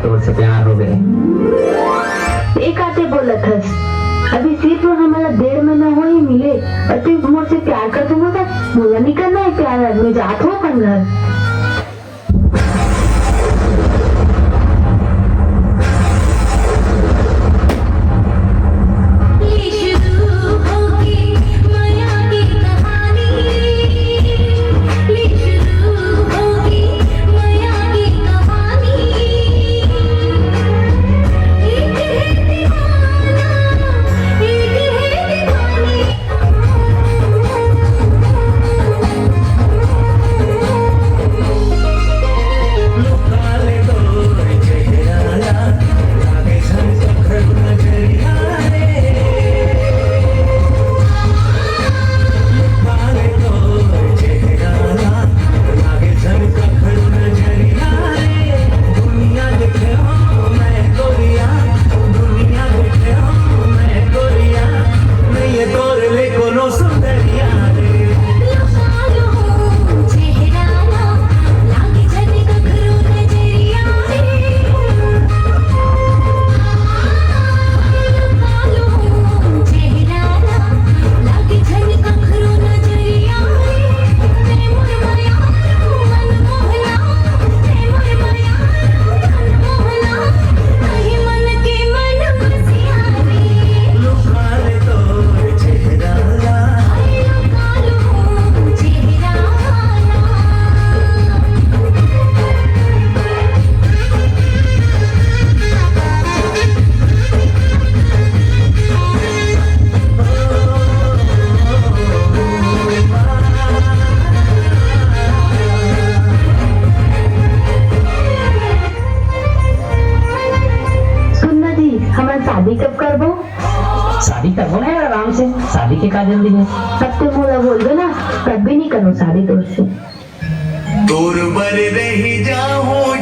तो उससे प्यार हो गए। एक आते बोला था अभी सिर्फ हमारा 1.5 महीना हो ही मिले और तू मुझसे प्यार कर दूंगा तो बोला नहीं करना है प्यार आदमी जात हो अपन घर। शादी कब करबो? शादी करबो ना यार आराम से, शादी के का जल्दी है। तब तो बोला बोल दो ना कभी नहीं करो शादी तो उससे। दूर बर रही जाऊं